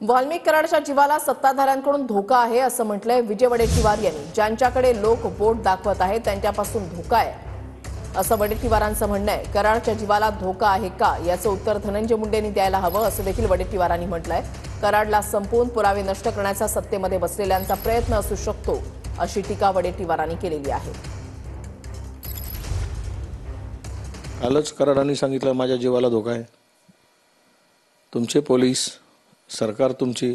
वाल्मिक कराडच्या जीवाला सत्ताधाऱ्यांकडून धोका आहे असं म्हटलंय विजय वडेट्टीवार यांनी। ज्यांच्याकडे लोक बोट दाखवत आहेत त्यांच्यापासून धोका आहे असं वडेट्टीवारांचं म्हणणं आहे। कराडच्या जीवाला धोका आहे का याचं उत्तर धनंजय मुंडेंनी द्यायला हवं असं देखील वडेट्टीवारांनी म्हटलंय। कराडला संपवून पुरावे नष्ट करण्याचा सत्तेमध्ये बसलेल्यांचा प्रयत्न असू शकतो अशी टीका वडेट्टीवारांनी केलेली आहे। कालच कराडांनी सांगितलं माझ्या जीवाला धोका आहे। तुमचे पोलीस सरकार तुमची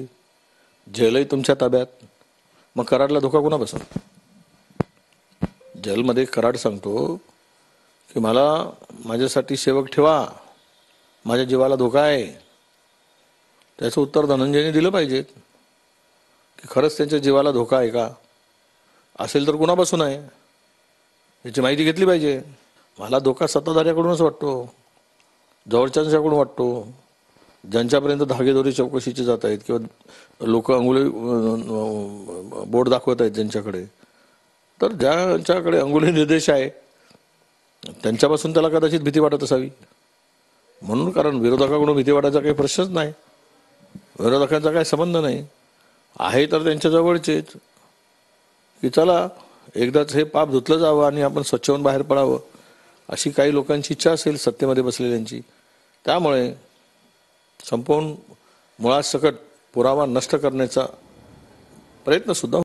जेलही तुमच्या ताब्यात, मग कराडला धोका कोणा बसेल? जेलमध्ये कराड सांगतो की मला माझ्यासाठी सेवक ठेवा, माझ्या जीवाला धोका आहे। त्याचं उत्तर धनंजयने दिलं पाहिजे की खरंच त्यांच्या जीवाला धोका आहे का, असेल तर कोणा बसून आहे याची माहिती घेतली पाहिजे। मला धोका सत्ताधाऱ्याकडूनच वाटतो, जवळच्यांच्याकडून वाटतो, ज्यांच्यापर्यंत धागेदोरी चौकशीचे जात आहेत किंवा लोक अंगुली बोट दाखवत आहेत ज्यांच्याकडे, तर ज्यांच्याकडे अंगुली निर्देश आहे त्यांच्यापासून त्याला कदाचित भीती वाटत असावी म्हणून। कारण विरोधकाकडून भीती वाटायचा काही प्रश्नच नाही, विरोधकांचा काही संबंध नाही आहे, तर त्यांच्या जवळचेच की चला एकदाच हे पाप धुतलं जावं आणि आपण स्वच्छ होऊन बाहेर पडावं अशी काही लोकांची इच्छा असेल सत्तेमध्ये बसलेल्यांची। त्यामुळे संपूर्ण मुळासकट पुरावा नष्ट करण्याचा प्रयत्न सुद्धा